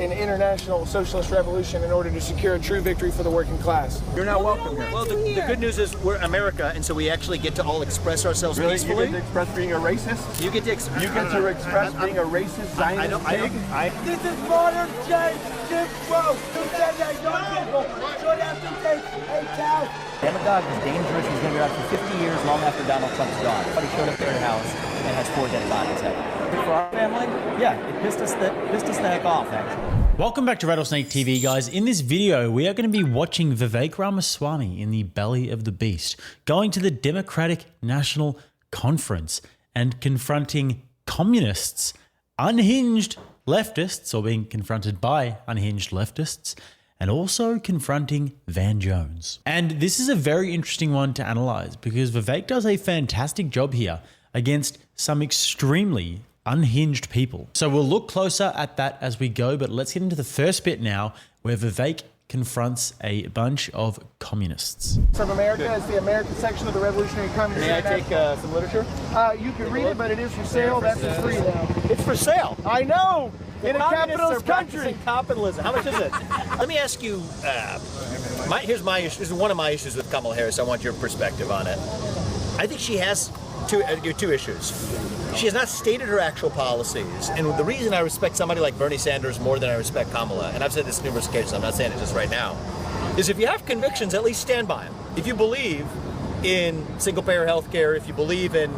an international socialist revolution in order to secure a true victory for the working class. You're not welcome here. Well, the good news is we're America, and so we actually get to all express ourselves Really? peacefully. You get to express being a racist? You get to express being a racist Zionist pig? This is modern day Jim Crow. Who said that young people should have to take a test? Demagogue is dangerous. He's going to be around for 50 years, long after Donald Trump's gone. Somebody showed up at their house and has 4 dead bodies. For our family, yeah, it pissed us the heck off, actually. Welcome back to Rattlesnake TV, guys. In this video, we are going to be watching Vivek Ramaswamy in the belly of the beast, going to the Democratic National Conference and confronting communists, unhinged leftists, or being confronted by unhinged leftists, and also confronting Van Jones. And this is a very interesting one to analyze because Vivek does a fantastic job here against some extremely unhinged people. So we'll look closer at that as we go, but let's get into the first bit now where Vivek confronts a bunch of communists. From America is the American section of the Revolutionary Communist. May I take some literature? You can read it, but it is for sale. That's for free now. It's for sale. I know! In a capitalist country. Practicing capitalism. How much is it? Let me ask you, here's my issue. This is one of my issues with Kamala Harris. I want your perspective on it. I think she has two issues. She has not stated her actual policies, and the reason I respect somebody like Bernie Sanders more than I respect Kamala, and I've said this numerous occasions, I'm not saying it just right now, is if you have convictions, at least stand by them. If you believe in single-payer health care, if you believe in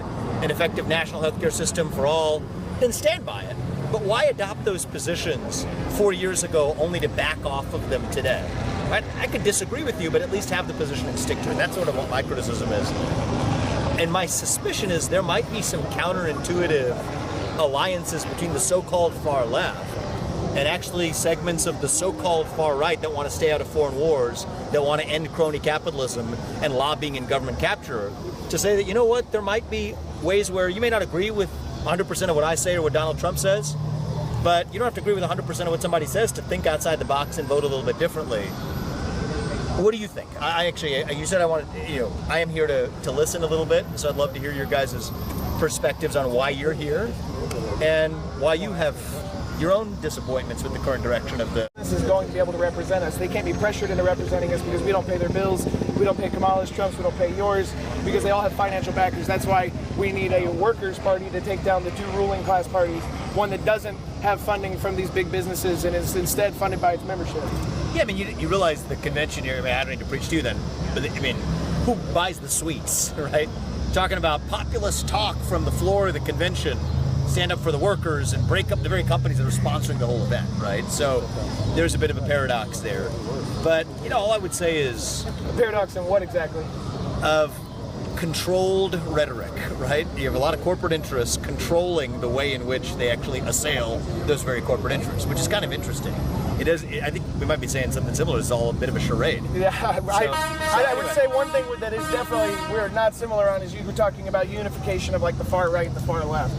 an effective national health care system for all, then stand by it. But why adopt those positions 4 years ago only to back off of them today? Right? I could disagree with you, but at least have the position and stick to it. That's sort of what my criticism is. And my suspicion is there might be some counterintuitive alliances between the so-called far left and actually segments of the so-called far right that want to stay out of foreign wars, that want to end crony capitalism and lobbying and government capture, to say that, you know what, there might be ways where you may not agree with 100% of what I say or what Donald Trump says, but you don't have to agree with 100% of what somebody says to think outside the box and vote a little bit differently. What do you think? I actually, you said I wanted, I am here to listen a little bit, so I'd love to hear your guys' perspectives on why you're here and why you have your own disappointments with the current direction of the... This is going to be able to represent us. They can't be pressured into representing us because we don't pay their bills, we don't pay Kamala's, Trump's, we don't pay yours, because they all have financial backers. That's why we need a workers' party to take down the 2 ruling class parties, one that doesn't have funding from these big businesses and is instead funded by its membership. Yeah, I mean, you realize the convention here, I mean, I don't need to preach to you then, but I mean, who buys the sweets, right? Talking about populist talk from the floor of the convention, stand up for the workers and break up the very companies that are sponsoring the whole event, right? So there's a bit of a paradox there. But, all I would say is... A paradox in what exactly? Of controlled rhetoric, right? You have a lot of corporate interests controlling the way in which they actually assail those very corporate interests, which is kind of interesting. It is. I think we might be saying something similar. It's all a bit of a charade. Yeah, I would say one thing that is definitely we're not similar on is you were talking about unification of like the far right and the far left.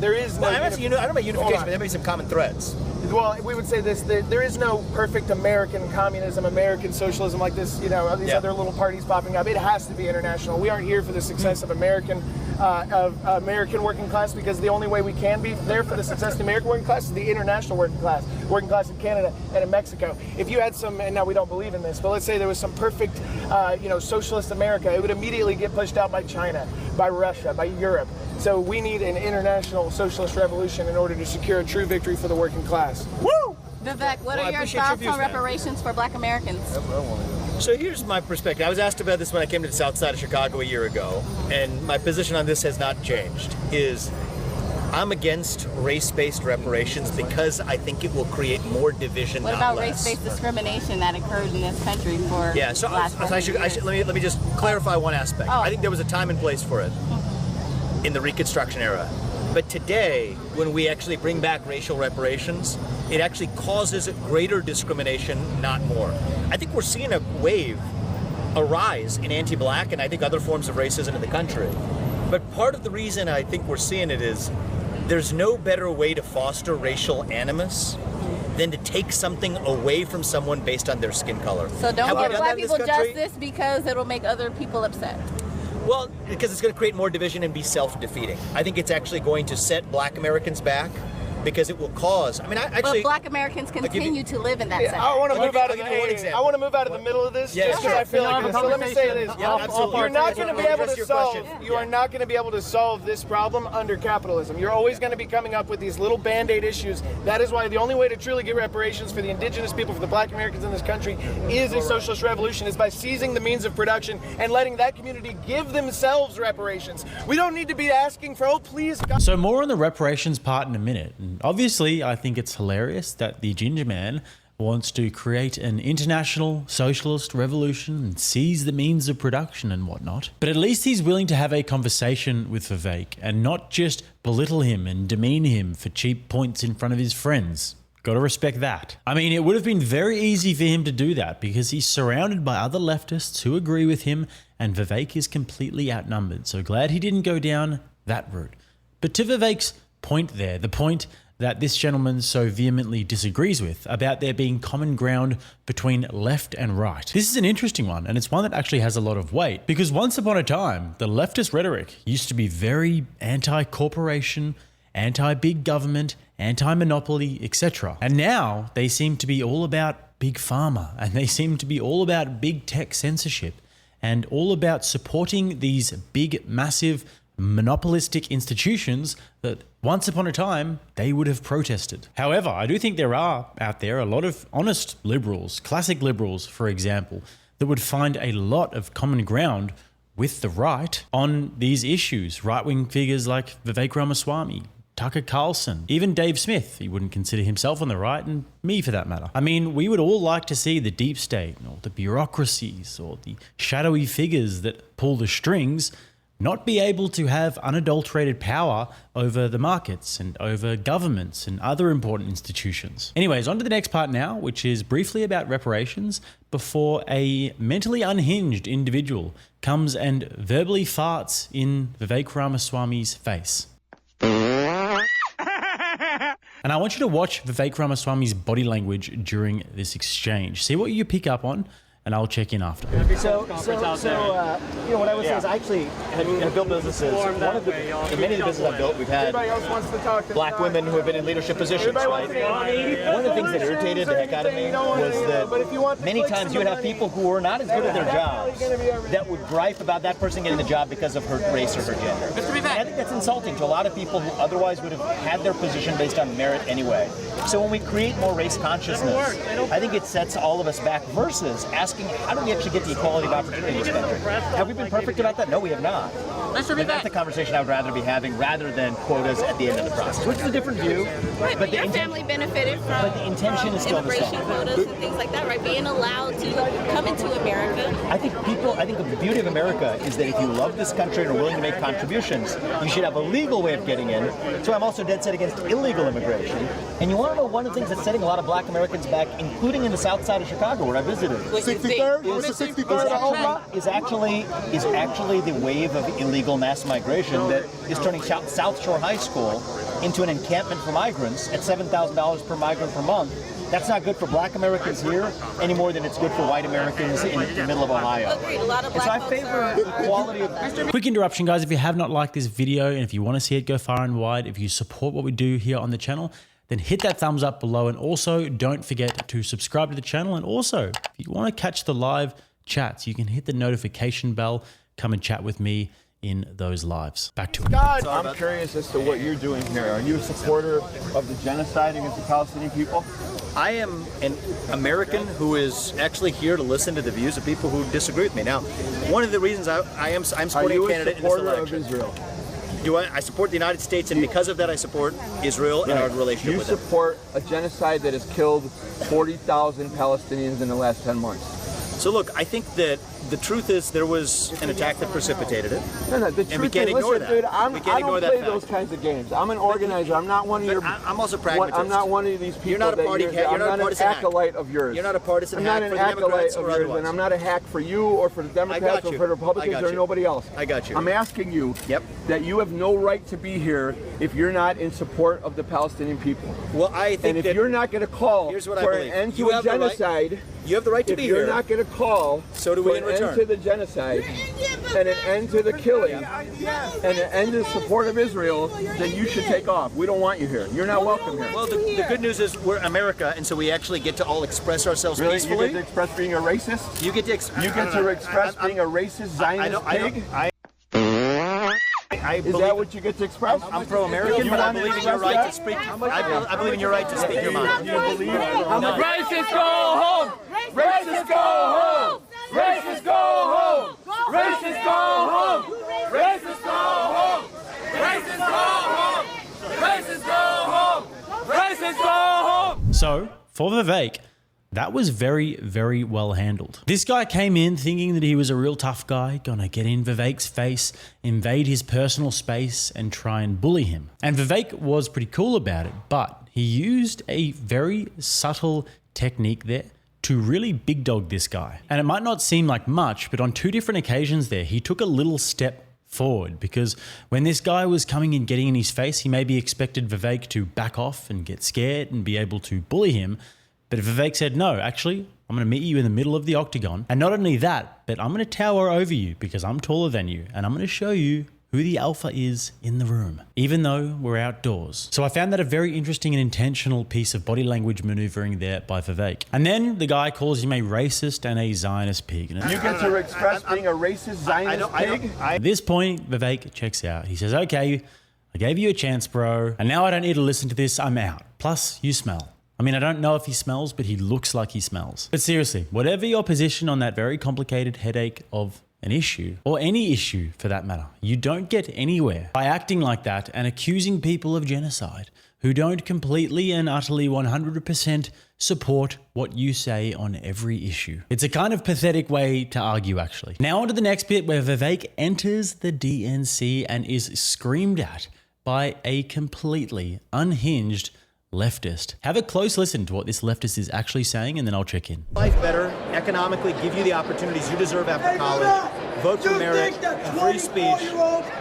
There is no... Well, I don't know about unification, but there may be some common threads. Well, we would say this, there is no perfect American communism, American socialism like this, these other little parties popping up. It has to be international. We aren't here for the success of American working class, because the only way we can be there for the success of the American working class is the international working class in Canada and in Mexico. If you had some, and now we don't believe in this, but let's say there was some perfect, socialist America, it would immediately get pushed out by China, by Russia, by Europe. So we need an international socialist revolution in order to secure a true victory for the working class. Woo! Vivek, what are your thoughts on reparations for Black Americans? So here's my perspective. I was asked about this when I came to the south side of Chicago a year ago, and my position on this has not changed, is I'm against race-based reparations because I think it will create more division, what about race-based discrimination that occurred in this country for the last years? Let me just clarify one aspect. I think there was a time and place for it in the Reconstruction era. But today, when we actually bring back racial reparations, it actually causes greater discrimination, not more. I think we're seeing a rise in anti-Black and I think other forms of racism in the country. But part of the reason I think we're seeing it is there's no better way to foster racial animus than to take something away from someone based on their skin color. So don't give Black people justice because it'll make other people upset. Well, because it's going to create more division and be self-defeating. I think it's actually going to set Black Americans back because it will cause. I mean, but Black Americans continue to live in that sector. I want to move out of one example. I want to move out of the middle of this Yeah, just because I feel like. So let me say this: you're not going to be able to solve. You are not going to be able to solve this problem under capitalism. You're always going to be coming up with these little band-aid issues. That is why the only way to truly get reparations for the indigenous people, for the Black Americans in this country, is a socialist revolution. Is by seizing the means of production and letting that community give themselves reparations. We don't need to be asking for, oh, please, God. So more on the reparations part in a minute. And obviously, I think it's hilarious that the ginger man wants to create an international socialist revolution and seize the means of production and whatnot. But at least he's willing to have a conversation with Vivek and not just belittle him and demean him for cheap points in front of his friends. Gotta respect that. I mean, it would have been very easy for him to do that because he's surrounded by other leftists who agree with him and Vivek is completely outnumbered. So glad he didn't go down that route. But to Vivek's point there, the point that this gentleman so vehemently disagrees with about there being common ground between left and right. This is an interesting one, and it's one that actually has a lot of weight because once upon a time, the leftist rhetoric used to be very anti-corporation, anti-big government, anti-monopoly, etc. And now they seem to be all about big pharma, and they seem to be all about big tech censorship and all about supporting these big, massive, monopolistic institutions that once upon a time they would have protested. However, I do think there are out there a lot of honest liberals, classic liberals, for example, that would find a lot of common ground with the right on these issues. Right-wing figures like Vivek Ramaswamy, Tucker Carlson, even Dave Smith, he wouldn't consider himself on the right, and me for that matter. I mean, we would all like to see the deep state or the bureaucracies or the shadowy figures that pull the strings not be able to have unadulterated power over the markets and over governments and other important institutions. Anyways, on to the next part now, which is briefly about reparations before a mentally unhinged individual comes and verbally farts in Vivek Ramaswamy's face. And I want you to watch Vivek Ramaswamy's body language during this exchange. See what you pick up on, and I'll check in after. So what I would say is I actually have built businesses. In many of the businesses I've built, we've had black women who have been in leadership positions, right? One of the things that irritated the heck out of me was that many times you would have people who were not as good at their jobs that would gripe about that person getting the job because of her race or her gender. And I think that's insulting to a lot of people who otherwise would have had their position based on merit anyway. So when we create more race consciousness, I think it sets all of us back versus asking how do we actually get the equality of opportunity in this country? Have we been perfect about that? No, we have not. But that's the conversation I would rather be having rather than quotas at the end of the process, which is a different view. Right, but your family benefited from, but the intention is still the same. Immigration quotas and things like that, right? Being allowed to come into America. I think the beauty of America is that if you love this country and are willing to make contributions, you should have a legal way of getting in. So I'm also dead set against illegal immigration. And you want to know one of the things that's setting a lot of black Americans back, including in the south side of Chicago where I visited. 63rd? Is actually the wave of illegal mass migration that is turning South Shore High School into an encampment for migrants at $7,000 per migrant per month. That's not good for black Americans here any more than it's good for white Americans in the middle of Ohio. Agreed. A lot of black so I favor equality of... Quick interruption, guys. If you have not liked this video and if you want to see it go far and wide, if you support what we do here on the channel, then hit that thumbs up below. And also don't forget to subscribe to the channel. And also, if you want to catch the live chats, you can hit the notification bell, come and chat with me in those lives. Back to it. God, I'm curious as to what you're doing here. Are you a supporter of the genocide against the Palestinian people? I am an American who is actually here to listen to the views of people who disagree with me. Now, one of the reasons I'm supporting a candidate in this election. Of Israel? I support the United States, and because of that, I support Israel and our relationship with them. You support a genocide that has killed 40,000 Palestinians in the last 10 months. So look, I think that the truth is there was an attack that precipitated it. No, the and we can't ignore that. Dude, I don't play those kinds of games. I'm an organizer. I'm not one of your... I'm also pragmatist. I'm not one of these people. You're not a party hack. I'm not an acolyte of yours. You're not a partisan hack for the Democrats or otherwise. And I'm not a hack for you or for the Democrats or for the Republicans or nobody else. I got you. I'm asking you that you have no right to be here if you're not in support of the Palestinian people. Well, I think and if you're not going to call for an end to a genocide... You have the right to if be you're here. not going to call So do for we in an end return. to the genocide and an end to the killing and an end to support of Israel, then you should take off. We don't want you here. You're not welcome here. Well, the good news is we're America, and so we actually get to all express ourselves Really? peacefully. You get to express being a racist? You get to express being a racist Zionist pig? I Is believe, that what you get to express? I'm pro-American, but I believe in your right to speak. I believe in your right to speak your mind. You believe no. Racists go home! Racists go home! Racists go home! Racists go home! Racists go home! Racists go home! Racists go home! Racists go home! So, for Vivek, that was very, very well handled. This guy came in thinking that he was a real tough guy, gonna get in Vivek's face, invade his personal space, and try and bully him. And Vivek was pretty cool about it, but he used a very subtle technique there to really big dog this guy. And it might not seem like much, but on 2 different occasions there, he took a little step forward, because when this guy was coming and getting in his face, he maybe expected Vivek to back off and get scared and be able to bully him. But Vivek said, no, actually, I'm going to meet you in the middle of the octagon. And not only that, but I'm going to tower over you because I'm taller than you. And I'm going to show you who the alpha is in the room, even though we're outdoors. So I found that a very interesting and intentional piece of body language maneuvering there by Vivek. And then the guy calls him a racist and a Zionist pig. And You get to express being a racist Zionist pig? at this point, Vivek checks out. He says, okay, I gave you a chance, bro. And now I don't need to listen to this. I'm out. Plus, you smell. I mean, I don't know if he smells, but he looks like he smells. But seriously, whatever your position on that very complicated headache of an issue, or any issue for that matter, you don't get anywhere by acting like that and accusing people of genocide who don't completely and utterly 100% support what you say on every issue. It's a kind of pathetic way to argue, actually. Now on to the next bit where Vivek enters the DNC and is screamed at by a completely unhinged leftist. Have a close listen to what this leftist is actually saying, and then I'll check in. Life better, economically, give you the opportunities you deserve after college, vote for merit, and free speech.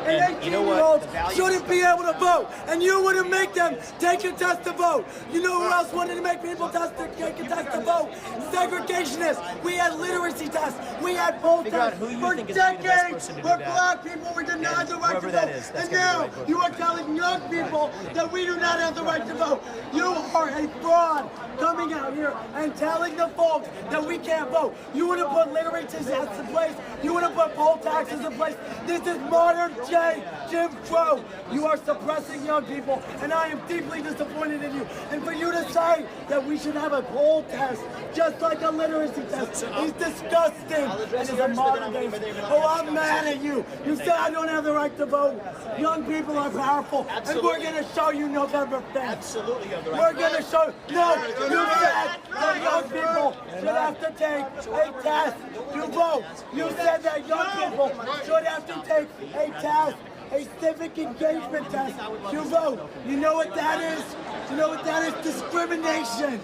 And you know what? Shouldn't be able to vote, and you wouldn't make them take a test to vote. You know who else wanted to make people take a test to vote? Segregationists. We had literacy tests. We had poll tests for decades. Where black people were denied the right to vote, and now you are telling young people that we do not have the right to vote. You are a fraud coming out here and telling the folks that we can't vote. You want to put literacy tests in place. You want to put poll taxes in place. This is modern day Jim Crow. You are suppressing young people, and I am deeply disappointed in you. And for you to say that we should have a poll test just like a literacy test is disgusting. It is a modern day. Oh, I'm mad at you. You said I don't have the right to vote. Young people are powerful, and we're going to show you November 5th. Absolutely. We're going to show. No, you said that young people should have to take a test to vote. You said that young people should have to take a test, a civic engagement test to vote. You know what that is? You know what that is? Discrimination.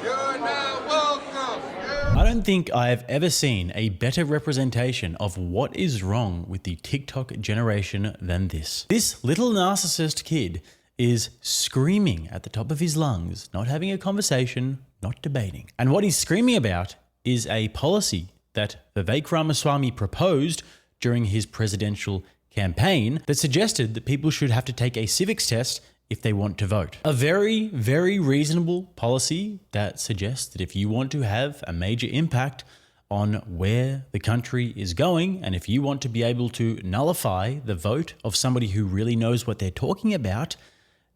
You're not welcome. I don't think I have ever seen a better representation of what is wrong with the TikTok generation than this. This little narcissist kid is screaming at the top of his lungs, not having a conversation, not debating. And what he's screaming about is a policy that Vivek Ramaswamy proposed during his presidential campaign that suggested that people should have to take a civics test if they want to vote. A very, very reasonable policy that suggests that if you want to have a major impact on where the country is going, and if you want to be able to nullify the vote of somebody who really knows what they're talking about,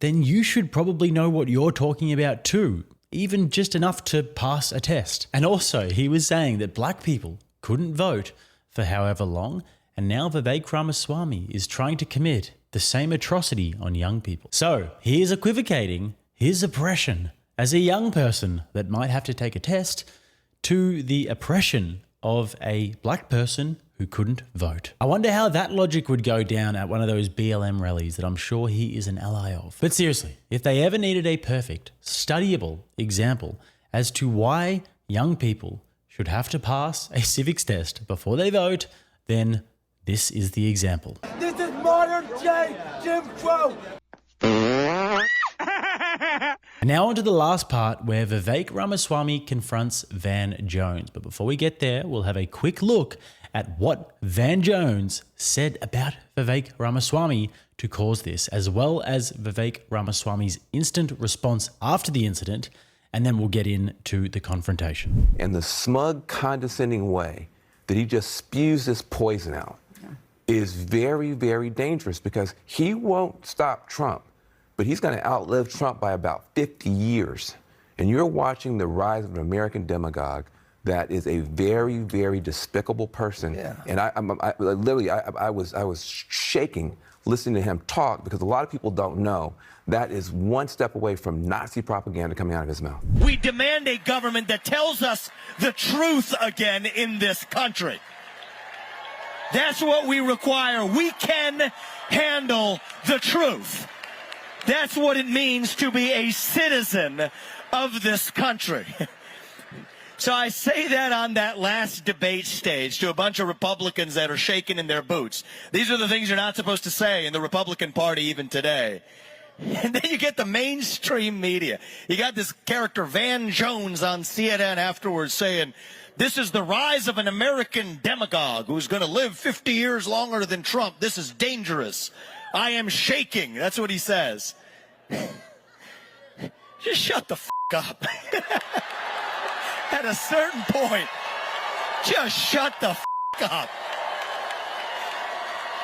then you should probably know what you're talking about too, even just enough to pass a test. And also, he was saying that black people couldn't vote for however long, and now Vivek Ramaswamy is trying to commit the same atrocity on young people. So he is equivocating his oppression as a young person that might have to take a test to the oppression of a black person who couldn't vote. I wonder how that logic would go down at one of those BLM rallies that I'm sure he is an ally of. But seriously, if they ever needed a perfect, studyable example as to why young people should have to pass a civics test before they vote, then this is the example. This is modern day Jim Crow. Now on to the last part where Vivek Ramaswamy confronts Van Jones. But before we get there, we'll have a quick look at what Van Jones said about Vivek Ramaswamy to cause this, as well as Vivek Ramaswamy's instant response after the incident, and then we'll get into the confrontation. And the smug, condescending way that he just spews this poison out is very, very dangerous, because he won't stop Trump, but he's going to outlive Trump by about 50 years. And you're watching the rise of an American demagogue that is a very, very despicable person. Yeah. And I literally was shaking listening to him talk, because a lot of people don't know that is one step away from Nazi propaganda coming out of his mouth. We demand a government that tells us the truth again in this country. That's what we require. We can handle the truth. That's what it means to be a citizen of this country. So I say that on that last debate stage to a bunch of Republicans that are shaking in their boots. These are the things you're not supposed to say in the Republican Party even today. And then you get the mainstream media. You got this character Van Jones on CNN afterwards saying, this is the rise of an American demagogue who's going to live 50 years longer than Trump. This is dangerous. I am shaking. That's what he says. Just shut the f*** up. At a certain point, just shut the f*** up.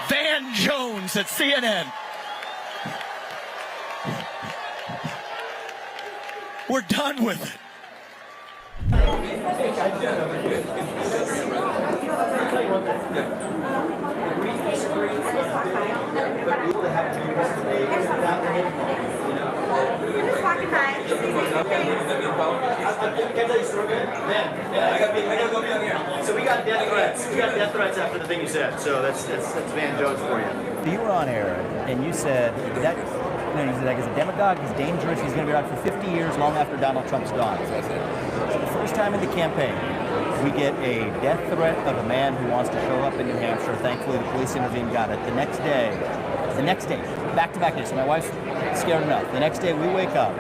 Van Jones at CNN. We're done with it. So we got death threats. We got death threats after the thing you said. So that's Van Jones for you. You were on air and you said that he's like, he's a demagogue, he's dangerous, he's going to be around for 50 years, long after Donald Trump's gone. So the first time in the campaign, we get a death threat of a man who wants to show up in New Hampshire. Thankfully, the police intervened, got it. The next day, back-to-back days, so my wife's scared enough. The next day, we wake up,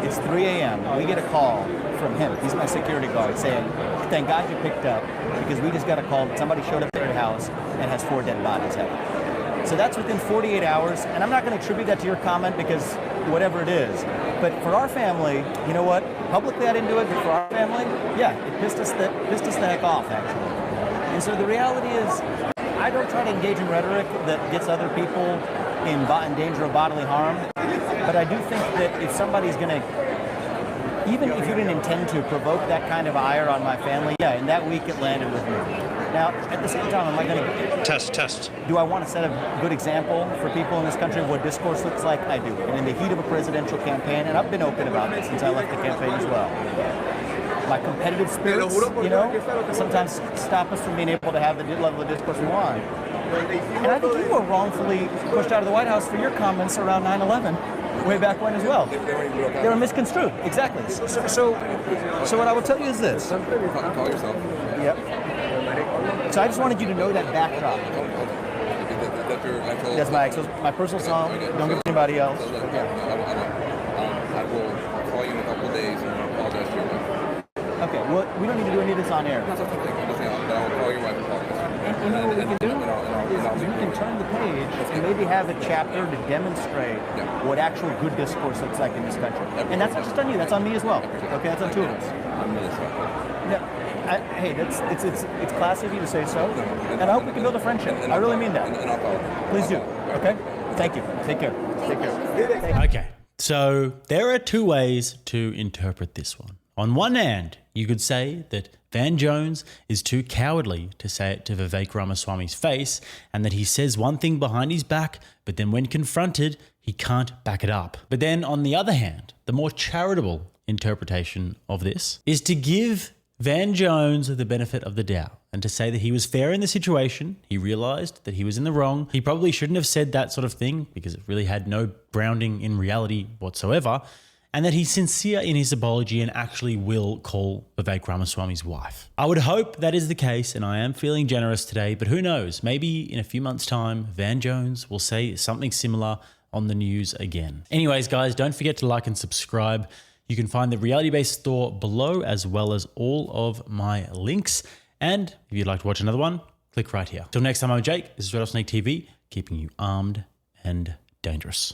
it's 3 a.m., we get a call from him. He's my security guard, saying, thank God you picked up, because we just got a call that somebody showed up at their house and has 4 dead bodies headed. So that's within 48 hours, and I'm not going to attribute that to your comment because whatever it is. But for our family, you know what? Publicly I didn't do it, but for our family, yeah, it pissed us the heck off, actually. And so the reality is, I don't try to engage in rhetoric that gets other people in danger of bodily harm, but I do think that if somebody's going to, even if you didn't intend to provoke that kind of ire on my family, yeah, in that week it landed with me. Now, at the same time, am I going to... Test. Do I want to set a good example for people in this country of what discourse looks like? I do. And in the heat of a presidential campaign, and I've been open about it since I left the campaign as well, my competitive spirits, sometimes stop us from being able to have the level of discourse we want. And I think you were wrongfully pushed out of the White House for your comments around 9/11. Way back when as well. They were misconstrued, exactly. So what I will tell you is this. Call yourself. Yep. So I just wanted you to know that backdrop. That's my personal song. Don't give it to anybody else. I will call you in a couple of days and I'll apologize to your wife. Okay, well, we don't need to do any of this on air. But I will call your wife and apologize. And you know what we can do is we can turn the page and maybe have a chapter to demonstrate what actual good discourse looks like in this country. And that's not just on you, that's on me as well. Okay, that's on two of us. I'm really sorry. Hey, it's classy of you to say so, and I hope we can build a friendship. I really mean that. Please do. Okay? Thank you. Take care. Okay, so there are two ways to interpret this one. On one hand, you could say that Van Jones is too cowardly to say it to Vivek Ramaswamy's face, and that he says one thing behind his back, but then when confronted, he can't back it up. But then on the other hand, the more charitable interpretation of this is to give Van Jones the benefit of the doubt and to say that he was fair in the situation. He realized that he was in the wrong. He probably shouldn't have said that sort of thing because it really had no grounding in reality whatsoever. And that he's sincere in his apology and actually will call Vivek Ramaswamy's wife. I would hope that is the case, and I am feeling generous today, but who knows? Maybe in a few months' time, Van Jones will say something similar on the news again. Anyways, guys, don't forget to like and subscribe. You can find the Reality Base store below, as well as all of my links. And if you'd like to watch another one, click right here. Till next time, I'm Jake. This is RattlesnakeTV, keeping you armed and dangerous.